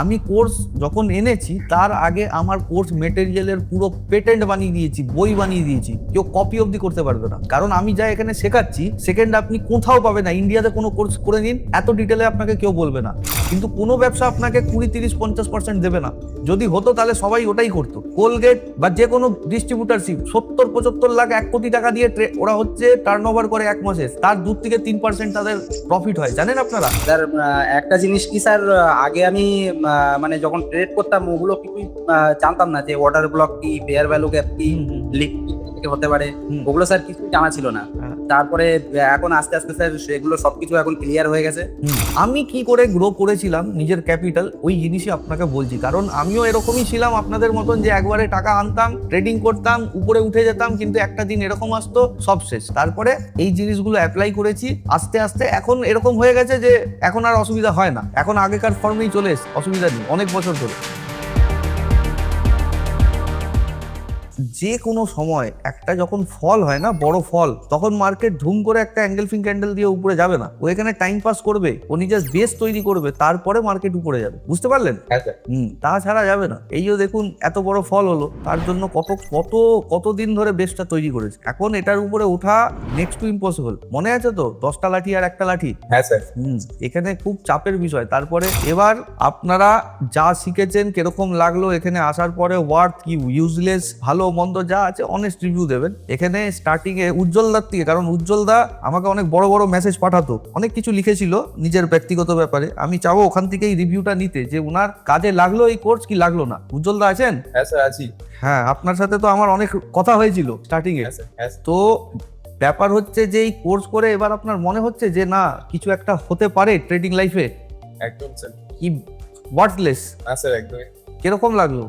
আমি কোর্স যখন এনেছি তার আগে আমার কোর্স মেটেরিয়ালের পুরো পেটেন্ট বানিয়ে দিয়েছি, বই বানিয়ে দিয়েছি, কেউ কপি অবধি করতে পারবে না। কারণ আমি যা এখানে শেখাচ্ছি সেকেন্ড আপনি কোথাও পাবে না। ইন্ডিয়াতে কোনো কোর্স করে নিন, এত ডিটেলে আপনাকে কেউ বলবে না। কিন্তু কোনো ব্যবসা আপনাকে 20-30-50% দেবে না। যদি হতো তাহলে সবাই ওটাই করতো। কোলগেট বা যে কোনো ডিস্ট্রিবিউটারশিপ 70-75 লাখ 1 কোটি টাকা দিয়ে ওরা হচ্ছে টার্নওভার করে এক মাসে, তার 2-3% তাদের প্রফিট হয়, জানেন আপনারা? স্যার একটা জিনিস কি স্যার, আগে আমি মানে যখন ট্রেড করতাম ওগুলো কিছুই জানতাম না, যে অর্ডার ব্লক কি, ফেয়ার ভ্যালু গ্যাপ কি, লিকুইড থেকে হতে পারে, ওগুলো স্যার কিছুই জানা ছিল না। তারপরে এখন আস্তে আস্তে স্যার সেগুলো সবকিছু এখন ক্লিয়ার হয়ে গেছে। আমি কি করে গ্রো করেছিলাম নিজের ক্যাপিটাল, ওই জিনিসই আপনাকে বলছি। কারণ আমিও এরকমই ছিলাম আপনাদের মতন, যে একবারে টাকা আনতাম, ট্রেডিং করতাম, উপরে উঠে যেতাম, কিন্তু একটা দিন এরকম আসতো সব শেষ। তারপরে এই জিনিসগুলো অ্যাপ্লাই করেছি আস্তে আস্তে, এখন এরকম হয়ে গেছে যে এখন আর অসুবিধা হয় না। এখন আগেকার ফর্মেই চলে এসে অসুবিধা নেই, অনেক বছর ধরে। যে কোনো সময় একটা যখন ফল হয় না, বড় ফল, তখন মার্কেট ধুম করে একটা অ্যাঙ্গেলফিং ক্যান্ডেল দিয়ে উপরে যাবে না। ও এখানে টাইম পাস করবে, ও নিজের বেস তৈরি করবে, তারপরে মার্কেট উপরে যাবে। বুঝতে পারলেন? তাছাড়া যাবে না। এইও দেখুন এত বড় ফল হলো, তার জন্য কত কত কতদিন ধরে বেসটা তৈরি করেছে। এখন এটার উপরে ওঠা নেক্সট টু ইম্পসিবল। মনে আছে তো 10টা লাঠি আর একটা লাঠি? হ্যাঁ স্যার। এখানে খুব চাপের বিষয়। তারপরে এবার আপনারা যা শিখেছেন কিরকম লাগলো, এখানে আসার পরে ওয়ার্থ কি ইউজলেস, ভালো মন্দ যা আছে অনেস্ট রিভিউ দেবেন। এখানে স্টার্টিং এ উজ্জ্বলদার থেকে, কারণ উজ্জ্বলদা আমাকে অনেক বড় বড় মেসেজ পাঠাতো, অনেক কিছু লিখেছিল নিজের ব্যক্তিগত ব্যাপারে। আমি চাবো ওখান থেকেই রিভিউটা নিতে, যে ওনার কাজে লাগলো এই কোর্স কি লাগলো না। উজ্জ্বলদা আছেন? হ্যাঁ স্যার আছি। হ্যাঁ, আপনার সাথে তো আমার অনেক কথা হয়েছিল স্টার্টিং এ। তো ব্যাপার হচ্ছে যে এই কোর্স করে এবার আপনার মনে হচ্ছে যে না, কিছু একটা হতে পারে ট্রেডিং লাইফে? একদম স্যার। কি ওয়ার্থলেস? না স্যার একদমই কিরকম লাগলো?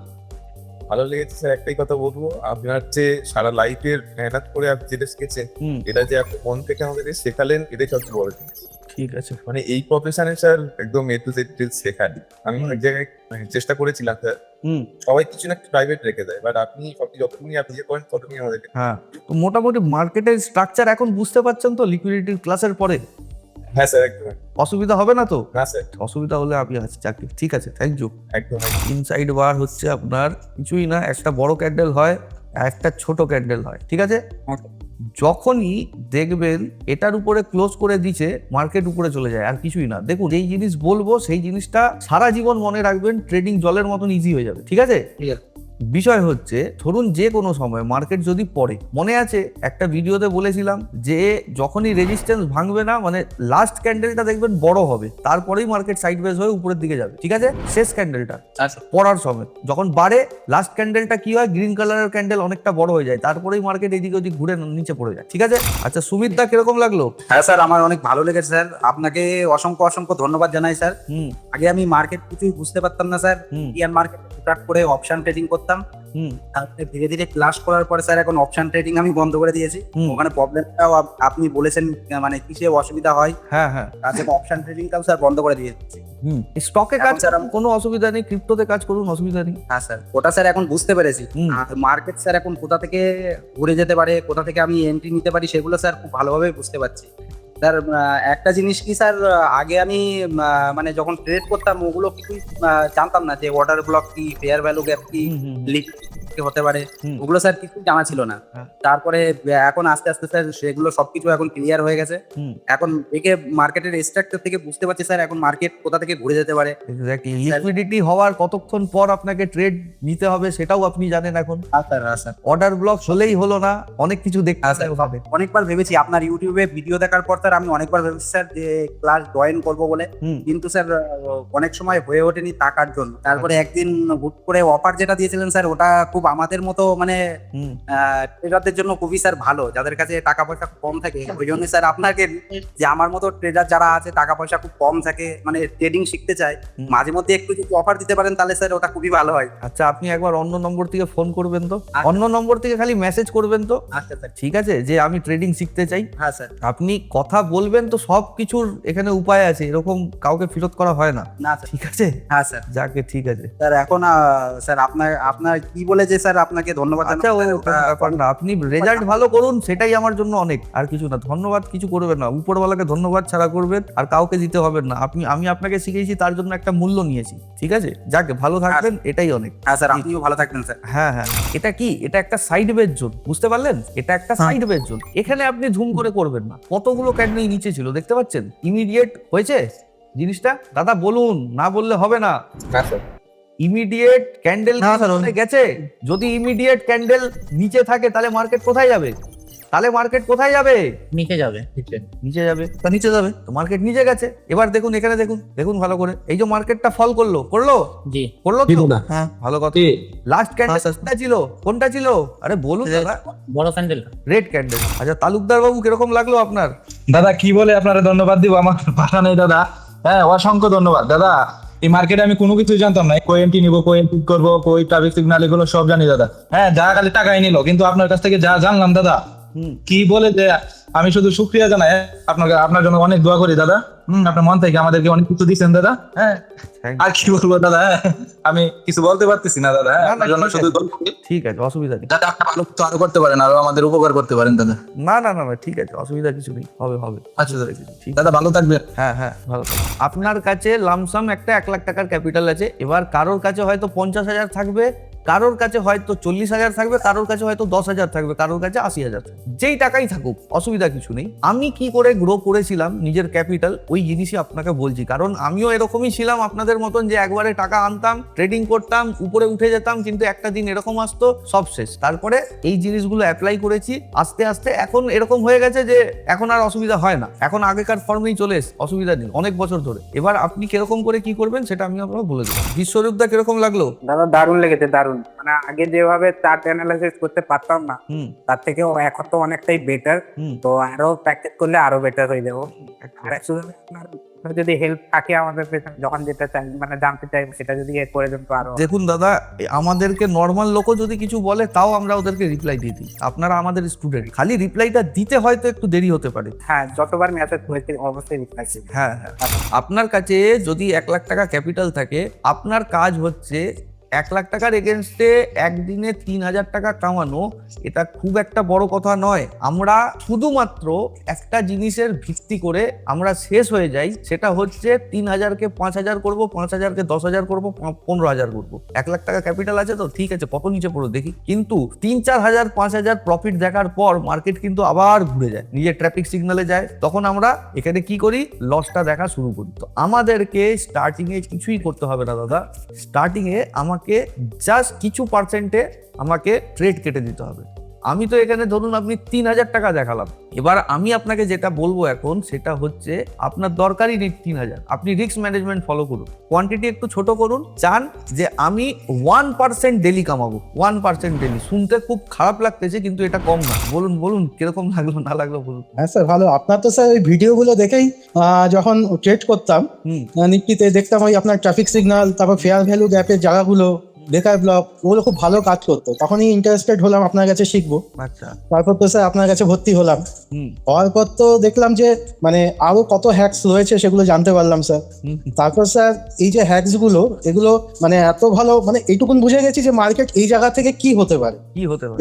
ভালো লেগেছে স্যার। একটাই কথা বলবো, আপনার যে সারা লাইফের মেহনত করে আপনি যেটা শিখেছেন, এটা যে আপনি মন থেকে আমাদের শেখালেন, এটাই সবচেয়ে বড় জিনিস। ঠিক আছে। মানে এই প্রফেশনে স্যার একদম এ টু জেড শেখানি। আমি অনেক জায়গায় চেষ্টা করেছিলাম স্যার, সবাই কিছু না প্রাইভেট রেখে দেয়, বাট আপনি যতটুকুনি আপনি যে করেন ততটুকুনি আমাদেরকে। হ্যাঁ, তো মোটামুটি মার্কেটের স্ট্রাকচার এখন বুঝতে পারছেন তো লিকুইডিটির ক্লাসের পরে? হ্যাঁ স্যার একদম। অসুবিধা হবে না তো? না স্যার। অসুবিধা হলে আমি আছি চাকরি। ঠিক আছে, থ্যাংক ইউ। একদম। ইনসাইড বার হচ্ছে আপনার কিছুই না, একটা বড় ক্যান্ডেল হয় আর একটা ছোট ক্যান্ডেল হয়, ঠিক আছে? যখনই দেখবেন এটার উপরে ক্লোজ করে দিচ্ছে, মার্কেট উপরে চলে যায়, আর কিছুই না। দেখুন, এই জিনিস বলবো, সেই জিনিসটা সারা জীবন মনে রাখবেন, ট্রেডিং জলের মতন ইজি হয়ে যাবে, ঠিক আছে? ঠিক আছে। বিষয় হচ্ছে ধরুন যে কোনো সময় মার্কেট যদি পড়ে, মনে আছে একটা ভিডিওতে বলেছিলাম যে যখনই রেজিস্ট্যান্স ভাঙবে না, মানে লাস্ট ক্যান্ডেলটা দেখবেন বড় হবে, তারপরেই মার্কেট সাইডওয়েজ হয়ে উপরের দিকে যাবে, ঠিক আছে? শেষ ক্যান্ডেলটা পড়ার সময় যখন বাড়ে, লাস্ট ক্যান্ডেলটা কি হয়, গ্রিন কালারের ক্যান্ডেল অনেকটা বড় হয়ে যায়, তারপরেই মার্কেট এদিকে ওদিক ঘুরে নিচে পড়ে যায়, ঠিক আছে? আচ্ছা সুমিত দা, কিরকম লাগলো? হ্যাঁ স্যার, আমার অনেক ভালো লেগেছে স্যার। আপনাকে অসংখ্য অসংখ্য ধন্যবাদ জানাই স্যার। আগে আমি মার্কেট কিছুই বুঝতে পারতাম না স্যার। ইন্ডিয়ান মার্কেট স্টার্ট করে অপশন ট্রেডিং করতাম, তারপরে ধীরে ধীরে ক্লাস করার পরে স্যার এখন অপশন ট্রেডিং আমি বন্ধ করে দিয়েছি। ওখানে প্রবলেমটাও আপনি বলেছেন, মানে কিসে অসুবিধা হয়। হ্যাঁ হ্যাঁ, তাছাড়া অপশন ট্রেডিংটাও স্যার বন্ধ করে দিয়েছি। স্টকে কাজ কোনো অসুবিধা নেই, ক্রিপ্টোতে কাজ করুন, অসুবিধা নেই। হ্যাঁ স্যার, ওটা স্যার এখন বুঝতে পেরেছি। আর মার্কেট স্যার এখন কোথা থেকে ঘুরে যেতে পারে, কোথা থেকে আমি এন্ট্রি নিতে পারি, সেগুলো স্যার খুব ভালোভাবে বুঝতে পারছি। স্যার একটা জিনিস কি স্যার, আগে আমি মানে যখন ট্রেড করতাম ওগুলো কিছুই জানতাম না, যে অর্ডার ব্লক কি, ফেয়ার ভ্যালু গ্যাপ কি, লিকুইড হতে পারে, ওগুলো স্যার কিছু জানা ছিল না। তারপরে এখন আস্তে আস্তে স্যার সেগুলো সবকিছু এখন ক্লিয়ার হয়ে গেছে। এখন একে মার্কেটের স্ট্রাকচার থেকে বুঝতে পারছি স্যার এখন মার্কেট কোথা থেকে ঘুরে যেতে পারে। লিকুইডিটি হওয়ার কতক্ষণ পর আপনাকে ট্রেড নিতে হবে সেটাও আপনি জানেন এখন। স্যার অর্ডার ব্লক হলেই হলো না, অনেক কিছু দেখতে হবে। অনেকবার ভেবেছি, আপনার ইউটিউবে ভিডিও দেখার পর স্যার আমি অনেকবার ভেবেছি স্যার যে ক্লাস জয়েন করবো বলে, কিন্তু স্যার অনেক সময় হয়ে ওঠেনি টাকার জন্য। তারপরে একদিন হুট করে অফার যেটা দিয়েছিলেন স্যার, ওটা খুব আমাদের মতো মানে ট্রেডারদের জন্য খুবই স্যার ভালো, যাদের কাছে টাকা পয়সা কম থাকে। ওই জন্য স্যার আপনাকে, যে আমার মতো ট্রেডার যারা আছে, টাকা পয়সা খুব কম থাকে, মানে ট্রেডিং শিখতে চায়, মাঝে মধ্যে একটু যদি অফার দিতে পারেন তাহলে স্যার ওটা খুবই ভালো হয়। আচ্ছা, আপনি একবার অন্য নম্বর থেকে ফোন করবেন তো, অন্য নম্বর থেকে খালি মেসেজ করবেন তো। আচ্ছা স্যার, ঠিক আছে, যে আমি ট্রেডিং শিখতে চাই। হ্যাঁ স্যার, আপনি কথা বলবেন তো, সব কিছুর এখানে উপায় আছে, এরকম কাউকে ফেরত করা হয় না। না স্যার, ঠিক আছে? হ্যাঁ স্যার। যাকে, ঠিক আছে স্যার এখন স্যার আপনার কি বলে যে যে স্যার আপনাকে ধন্যবাদ আচ্ছা, ও ব্যাপার না, আপনি রেজাল্ট ভালো করুন সেটাই আমার জন্য অনেক, আর কিছু না। ধন্যবাদ কিছু করবেন না, উপরওয়ালাকে ধন্যবাদ ছাড়া করবেন, আর কাউকে দিতে হবে না। আমি আপনাকে শিখিয়েছি, তার জন্য একটা মূল্য নিয়েছি, ঠিক আছে? যাকে ভালো থাকবেন এটাই অনেক। হ্যাঁ স্যার, আপনিও ভালো থাকবেন স্যার। হ্যাঁ হ্যাঁ, এটা কি, এটা একটা সাইড বেজ জোন, বুঝতে পারলেন? এটা একটা সাইড বেজ জোন, এখানে আপনি ঝুম করে করবেন না। কতগুলো ক্যান্ডেল নিচে ছিল দেখতে পাচ্ছেন, ইমিডিয়েট হয়েছে জিনিসটা। দাদা বলুন, না বললে হবে না। হ্যাঁ স্যার, ইমিডিয়েট ক্যান্ডেল গেছে, যদি ইমিডিয়েট ক্যান্ডেল নিচে থাকে তাহলে মার্কেট কোথায় যাবে? নিচে যাবে। নিচে যাবে, তা নিচে যাবে তো মার্কেট নিচে গেছে। এবার দেখুন এখানে, দেখুন ভালো করে, এই যে মার্কেটটা ফল করলো জি, তো? হ্যাঁ, ভালো কথা। লাস্ট ক্যান্ডেল কোনটা ছিল? আরে বলুন দাদা। বড় ক্যান্ডেল, রেড ক্যান্ডেল। আচ্ছা তালুকদার বাবু, কিরকম লাগলো আপনার? দাদা কি বলে আপনারা ধন্যবাদ দিব, আমার ভাষা নেই দাদা। হ্যাঁ, অসংখ্য ধন্যবাদ দাদা। এই মার্কেটে আমি কোনো কিছু জানতাম না, কই এন্ট্রি নিবো, কই এন্ট্রি করবো, কই ট্রাফিক সিগন্যাল, এগুলো সব জানি দাদা। হ্যাঁ, যা খালি টাকাই নিল, কিন্তু আপনার কাছ থেকে যা জানলাম দাদা, কি বলে যে আমি শুধু শুকরিয়া জানাই আপনার জন্য অনেক দোয়া করি দাদা। আপনার মন থেকে আমাদেরকে অনেক কিছু দিচ্ছেন দাদা। হ্যাঁ, আর কি বলবো দাদা, আমি কিছু বলতে পারতেছি না দাদা। আপনার জন্য শুধু দোয়া করি। ঠিক আছে, অসুবিধা নেই। যাতে আপনি ভালো কিছু আরো করতে পারেন, আরো আমাদের উপকার করতে পারেন দাদা। না, ঠিক আছে, অসুবিধা কিছু নেই, হবে। আচ্ছা দাদা, ঠিক দাদা ভালো থাকবেন। হ্যাঁ, ভালো থাকবেন। আপনার কাছে লামসাম একটা 1 লাখ টাকার ক্যাপিটাল আছে। এবার কারোর কাছে হয়তো 50,000 থাকবে, কারোর কাছে হয়তো 40,000 থাকবে, কারোর কাছে হয়তো 10,000 থাকবে, কারোর কাছে 80,000 থাকবে। যেই টাকাই থাকুক, অসুবিধা কিছু নেই। আমি কি করে গ্রো করেছিলাম নিজের ক্যাপিটাল, ওই জিনিসই আপনাকে বলছি। কারণ আমিও এরকমই ছিলাম আপনাদের মতন, যে একবারে টাকা আনতাম, ট্রেডিং করতাম, উপরে উঠে যেতাম, কিন্তু একটা দিন এরকম আসতো, সব শেষ। তারপরে এই জিনিসগুলো অ্যাপ্লাই করেছি, আস্তে আস্তে এখন এরকম হয়ে গেছে যে এখন আর অসুবিধা হয় না, এখন আগেকার ফর্মেই চলে এসে, অসুবিধা নেই, অনেক বছর ধরে। এবার আপনি কিরকম করে কি করবেন সেটা আমি আপনাকে বলে দেবো। বিশ্বরূপদা কিরকম লাগলো? দাদা দারুণ লেগেছে, দারুণ। মানে আগে যেভাবে চার্ট অ্যানালাইসিস করতে পারতাম না, তার থেকে এখন তো অনেকটাই বেটার। তো আরো প্র্যাকটিস করলে আরো বেটার হয়ে যাবো। আর actually আপনার যদি হেল্প থাকে আমাদের পেছনে, যখন যেটা চাই, মানে জানতে চাই, সেটা যদি করে দেন তো আরো। দেখুন দাদা, আমাদেরকে নর্মাল লোকও যদি কিছু বলে তাও আমরা ওদেরকে রিপ্লাই দিয়ে দিই। আপনারা আমাদের স্টুডেন্ট, খালি রিপ্লাইটা দিতে হয়তো একটু দেরি হতে পারে। হ্যাঁ, যতবার মেসেজ হয়েছে অবশ্যই রিপ্লাই দিই। হ্যাঁ, আপনার কাছে যদি 1 লাখ টাকা ক্যাপিটাল থাকে, আপনার কাজ হচ্ছে 1 লাখ টাকার এগেনস্টে একদিনে 3,000 টাকা কামানো। এটা খুব একটা বড় কথা নয়। আমরা শুধুমাত্র একটা জিনিসের ভিত্তি করে আমরা শেষ হয়ে যাই, সেটা হচ্ছে 3,000কে 5,000 করবো, 5,000কে 10,000 করবো, 15,000 করবো। 1 লাখ টাকা ক্যাপিটাল আছে তো ঠিক আছে, কত নিচে পড়ো দেখি। কিন্তু 3-4 হাজার 5,000 প্রফিট দেখার পর মার্কেট কিন্তু আবার ঘুরে যায়, নিজের ট্রাফিক সিগন্যালে যায়। তখন আমরা এখানে কি করি, লসটা দেখা শুরু করি। তো আমাদেরকে স্টার্টিং এ কিছুই করতে হবে না দাদা। স্টার্টিং এ আমাকে জাস্ট কিছু পার্সেন্টে আমাকে ট্রেড কেটে দিতে হবে। আমি তো এখানে ধরুন আপনি 3,000 টাকা দেখালাম। এবার আমি আপনাকে যেটা বলবো এখন, সেটা হচ্ছে আপনার দরকারই নেই 3,000। আপনি রিস্ক ম্যানেজমেন্ট ফলো করুন, কোয়ান্টিটি একটু ছোট করুন। চান যে আমি 1% ডেলি কামাবো, 1% ডেলি। শুনতে খুব খারাপ লাগতেছে, কিন্তু এটা কম না। বলুন কিরকম লাগলো, না লাগলো বলুন। হ্যাঁ স্যার, ভালো। আপনার তো স্যার ওই ভিডিওগুলো দেখেই যখন ট্রেড করতাম নিফটিতে, দেখতাম ওই আপনার ট্রাফিক সিগন্যাল, তারপর ফেয়ার ভ্যালু গ্যাপের জায়গাগুলো, বেকার ব্লক, ওগুলো খুব ভালো কাজ করতো। তখনই ইন্টারেস্টেড হলাম আপনার কাছে শিখবো। আচ্ছা, তারপর তো স্যার আপনার কাছে ভর্তি হলাম। হওয়ার পর তো দেখলাম যে মানে আরো কত হ্যাকস রয়েছে, সেগুলো জানতে পারলাম স্যার। তারপর স্যার এই যে হ্যাকস গুলো, এগুলো মানে এত ভালো, মানে এইটুকুন বুঝে গেছি যে মার্কেট এই জায়গা থেকে কি হতে পারে,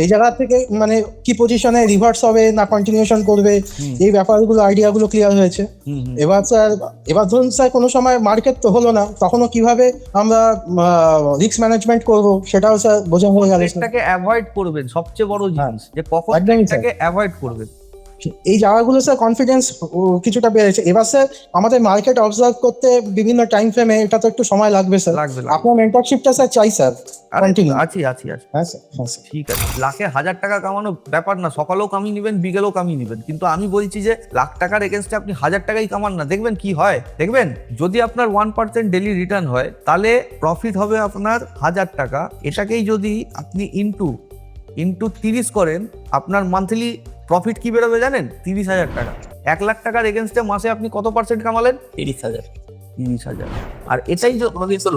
এই জায়গা থেকে মানে কি পজিশনে রিভার্স হবে না কন্টিনিউশন করবে, এই ব্যাপারগুলো, আইডিয়াগুলো ক্লিয়ার হয়েছে। এবার ধরুন স্যার কোনো সময় মার্কেট তো হলো না, তখনও কিভাবে আমরা রিস্ক ম্যানেজমেন্ট করবো সেটাও স্যার বোঝা হয়ে গেল। এটাকে অ্যাভয়েড করবেন, সবচেয়ে বড় জিনিস যে কখন এটাকে অ্যাভয়েড করবেন। এই জায়গাগুলো স্যার কনফিডেন্স কিছুটা বেড়েছে। এবার স্যার আমাদের মার্কেট অবজার্ভ করতে বিভিন্ন টাইম ফ্রেমে এটা তো একটু সময় লাগবে স্যার। আপনার মেন্টরশিপটা স্যার চাই স্যার। আছি। হ্যাঁ স্যার, ঠিক আছে। লাখে 1,000 টাকা কামানো ব্যাপার না, সকালেও কামিয়ে নেবেন, বিকেলেও কামিয়ে নেবেন। কিন্তু আমি বলছি যে লাখ টাকার এগেনস্টে আপনি 1,000 টাকাই কামান না, দেখবেন কি হয়। দেখবেন যদি আপনার 1% ডেলি রিটার্ন হয়, তাহলে প্রফিট হবে আপনার 1,000 টাকা। এটাকেই যদি আপনি ইন্টু 30 করেন, আপনার মান্থলি প্রফিট কি বেরোবে জানেন? 30,000 টাকা। 1 লাখ টাকার এগেনস্টে মাসে আপনি কত পার্সেন্ট কামালেন? 30,000। 30,000। আর এটাই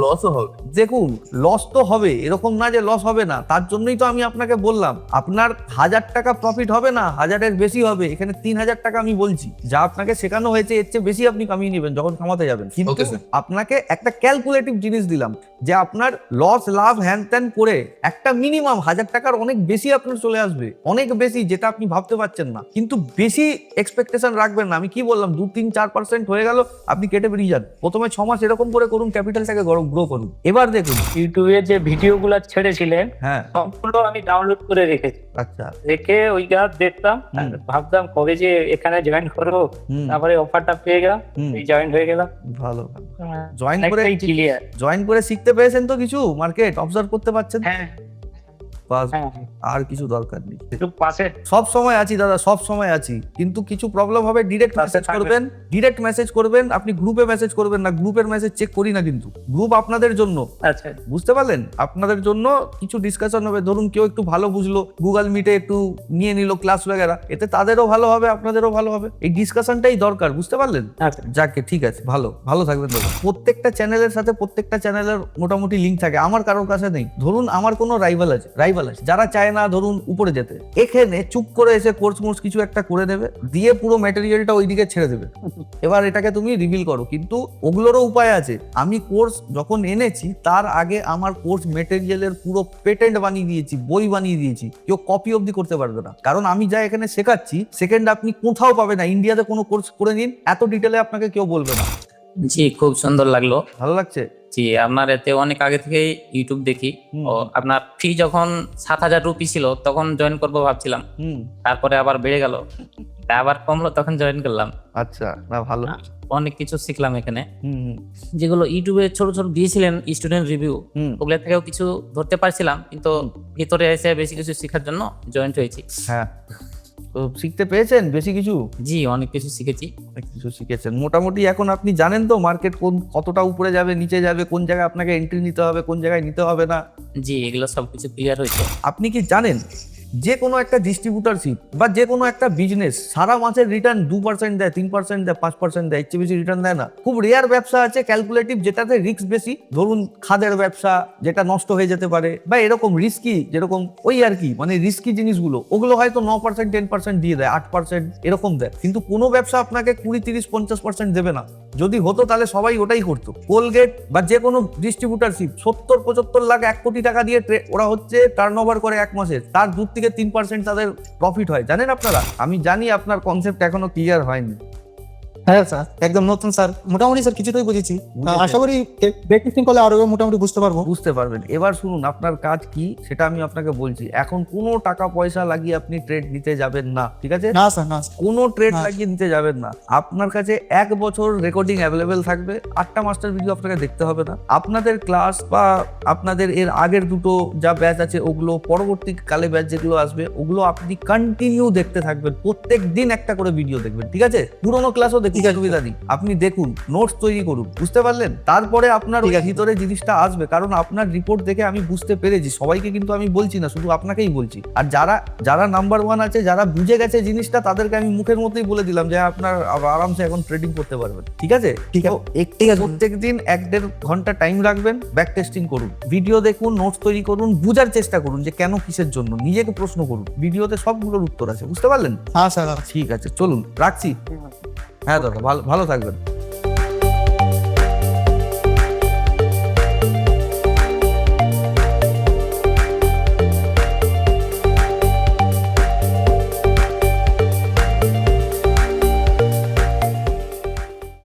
লসও হবে। দেখুন, লস তো হবে, এরকম না যে লস হবে না। তার জন্যই তো আমি আপনাকে বললাম, আপনার 1,000 টাকা প্রফিট হবে না, 1,000-এর বেশি হবে। এখানে 3,000 টাকা আমি বলছি, যা আপনাকে শেখানো হয়েছে এর চেয়ে বেশি আপনি কামিয়ে নেবেন যখন কামাতে যাবেন। কিন্তু আপনাকে একটা ক্যালকুলেটিভ জিনিস দিলাম। যে আপনার লস লাভ হ্যান ত্যান করে একটা মিনিমাম 1000 টাকার অনেক বেশি আপনার চলে আসবে, অনেক বেশি, যেটা আপনি ভাবতে পারছেন না। কিন্তু বেশি এক্সপেকটেশন রাখবেন না। আমি কি বললাম, 2-3-4% হয়ে গেল, আপনি কেটে বেরিয়ে যান। প্রথমে 6 মাস এরকম করে করুন, ক্যাপিটালটাকে গ্রো করুন। এবার দেখুন ইউটিউবে যে ভিডিওগুলো ছেড়েছিলেন হ্যাঁ সবগুলো আমি ডাউনলোড করে রেখেছি, আচ্ছা রেখে ওইটা দেখতাম আর ভাবতাম কবে যে এখানে জয়েন করবো। তারপরে অফারটা পেয়ে গেলাম, জয়েন হয়ে গেলাম। ভালো জয়েন করে ক্লিয়ার। জয়েন করে শিখতে পেরেছেন তো কিছু, মার্কেট অবজার্ভ করতে পারছেন? হ্যাঁ বাস, হ্যাঁ আর কিছু দরকার নেই। একটু পাশে সব সময় আছি দাদা, সব সময় আছি। কিন্তু কিছু প্রবলেম হবে, ডিরেক্ট মেসেজ করবেন, ডিরেক্ট মেসেজ করবেন। আপনি গ্রুপে মেসেজ করবেন না, গ্রুপের মেসেজ চেক করি না। কিন্তু গ্রুপ আপনাদের জন্য, আচ্ছা বুঝতে পারলেন? আপনাদের জন্য কিছু ডিসকাশন হবে। ধরুন কেউ একটু ভালো বুঝলো, গুগল মিটে একটু নিয়ে নিল ক্লাস वगैरह, এতে তাদেরও ভালো হবে, আপনাদেরও ভালো হবে। এই ডিসকাশনটাই দরকার, বুঝতে পারলেন? আচ্ছা যাকে ঠিক আছে, ভালো থাকবেন দাদা। প্রত্যেকটা চ্যানেলের সাথে প্রত্যেকটা চ্যানেলের মোটামুটি লিঙ্ক থাকে, আমার কারোর কাছে নেই। ধরুন আমার কোনো রাইভাল আছে, যারা চায় না ধরুন উপরে যেতে, এখানে চুপ করে এসে কোর্স কিছু একটা করে দেবে, দিয়ে পুরো ম্যাটেরিয়ালটা ওইদিকে ছেড়ে দেবে। এবার এটাকে তুমি রিভিল করো। কিন্তু ওগুলোরও উপায় আছে। আমি কোর্স যখন এনেছি তার আগে আমার কোর্স মেটেরিয়ালের পুরো পেটেন্ট বানিয়ে দিয়েছি, বই বানিয়ে দিয়েছি, কেউ কপি অবধি করতে পারবে না। কারণ আমি যা এখানে শেখাচ্ছি সেকেন্ড আপনি কোথাও পাবে না। ইন্ডিয়াতে কোনো কোর্স করে নিন, এত ডিটেলে আপনাকে কেউ বলবে না। জি, খুব সুন্দর লাগলো। ভালো লাগছে? জি, আপনার এতে অনেক আগে থেকে ইউটিউব দেখি। ও আপনার ফি যখন 7,000 রুপি ছিল তখন জয়েন করবো ভাবছিলাম, তারপরে আবার বেড়ে গেল, আবার কমলো, তখন জয়েন করলাম। আচ্ছা, না ভালো। অনেক কিছু শিখলাম এখানে, যেগুলো ইউটিউবে ছোট ছোট দিয়েছিলেন স্টুডেন্ট রিভিউ, ওগুলো থেকেও কিছু ধরতে পারছিলাম, কিন্তু ভিতরে এসে বেশি কিছু শেখার জন্য জয়েন্ট হয়েছি। হ্যাঁ, তো শিখতে পেয়েছেন বেশি কিছু? জি, অনেক কিছু শিখেছি। অনেক কিছু শিখেছেন মোটামুটি। এখন আপনি জানেন তো মার্কেট কতটা উপরে যাবে, নিচে যাবে, কোন জায়গায় আপনাকে এন্ট্রি নিতে হবে, কোন জায়গায় নিতে হবে না। জি, এগুলো সবকিছু ক্লিয়ার হয়েছে। আপনি কি জানেন যে কোনো একটা ডিস্ট্রিবিউটারশিপ বা যে কোনো একটা বিজনেস সারা মাসের রিটার্ন 2% দেয়, 3% দেয়, 5% দেয়, এর চেয়ে বেশি রিটার্ন দেয় না। খুব রেয়ার ব্যবসা আছে ক্যালকুলেটিভ, যেটাতে রিস্ক বেশি। ধরুন খাদের ব্যবসা, যেটা নষ্ট হয়ে যেতে পারে, বা এরকম রিস্কি, যেরকম ওই আর কি, মানে রিস্কি জিনিসগুলো, ওগুলো হয়তো 9%, 10% দিয়ে দেয়, 8% এরকম দেয়। কিন্তু কোনো ব্যবসা আপনাকে 20, 30, 50% দেবে না। যদি হতো তাহলে সবাই ওটাই করতো। কোলগেট বা যে কোনো ডিস্ট্রিবিউটারশিপ 70-75 লাখ 1 কোটি টাকা দিয়ে ওরা হচ্ছে টার্নওভার করে এক মাসে, তার 2-3% তাদের প্রফিট হয়। জানেন আপনারা? আমি জানি আপনার কনসেপ্ট এখনো ক্লিয়ার হয়নি। হ্যাঁ স্যার, একদম নতুন স্যার। মোটামুটি স্যার কিছুটাই বুঝেছি। আশা করি প্র্যাকটিসিং করলে আরো মোটামুটি বুঝতে পারবো। বুঝতে পারবেন। এবার শুনুন, আপনার কাজ কি সেটা আমি আপনাকে বলছি। এখন কোনো টাকা পয়সা লাগিয়ে আপনি ট্রেড নিতে যাবেন না, ঠিক আছে? না স্যার, না। কোনো ট্রেড লাগিয়ে নিতে যাবেন না। আপনার কাছে 1 বছর রেকর্ডিং অ্যাভেলেবেল থাকবে, 8টা মাস্টার ভিডিও আপনাকে দেখতে হবে না। আপনাদের ক্লাস বা আপনাদের এর আগের দুটো যা ব্যাচ আছে ওগুলো, পরবর্তীকালে ব্যাচ যেগুলো আসবে ওগুলো আপনি কন্টিনিউ দেখতে থাকবেন। প্রত্যেক দিন একটা করে ভিডিও দেখবেন, ঠিক আছে? পুরোনো ক্লাসও দেখতে সুবিধা নেই, আপনি দেখুন, নোটস তৈরি করুন, বুঝতে পারলেন? তারপরে আপনার ভিতরে জিনিসটা আসবে। কারণ আপনার রিপোর্ট দেখে আমি বুঝতে পেরেছি, সবাইকে কিন্তু আমি বলছি না, শুধু আপনাকেই বলছি। আর যারা নাম্বার 1 আছে, যারা বুঝে গেছে জিনিসটা, তাদেরকে আমি মুখের মধ্যেই বলে দিলাম যে আপনার আরামসে এখন ট্রেডিং করতে পারবেন, ঠিক আছে? প্রত্যেকদিন 1-1.5 ঘন্টা টাইম রাখবেন, ব্যাক টেস্টিং করুন, ভিডিও দেখুন, নোটস তৈরি করুন, বুঝার চেষ্টা করুন যে কেন, কিসের জন্য, নিজেকে প্রশ্ন করুন। ভিডিওতে সবগুলোর উত্তর আছে, বুঝতে পারলেন? হ্যাঁ স্যার। ঠিক আছে, চলুন রাখছি। হ্যাঁ দাদা, ভালো থাকবেন।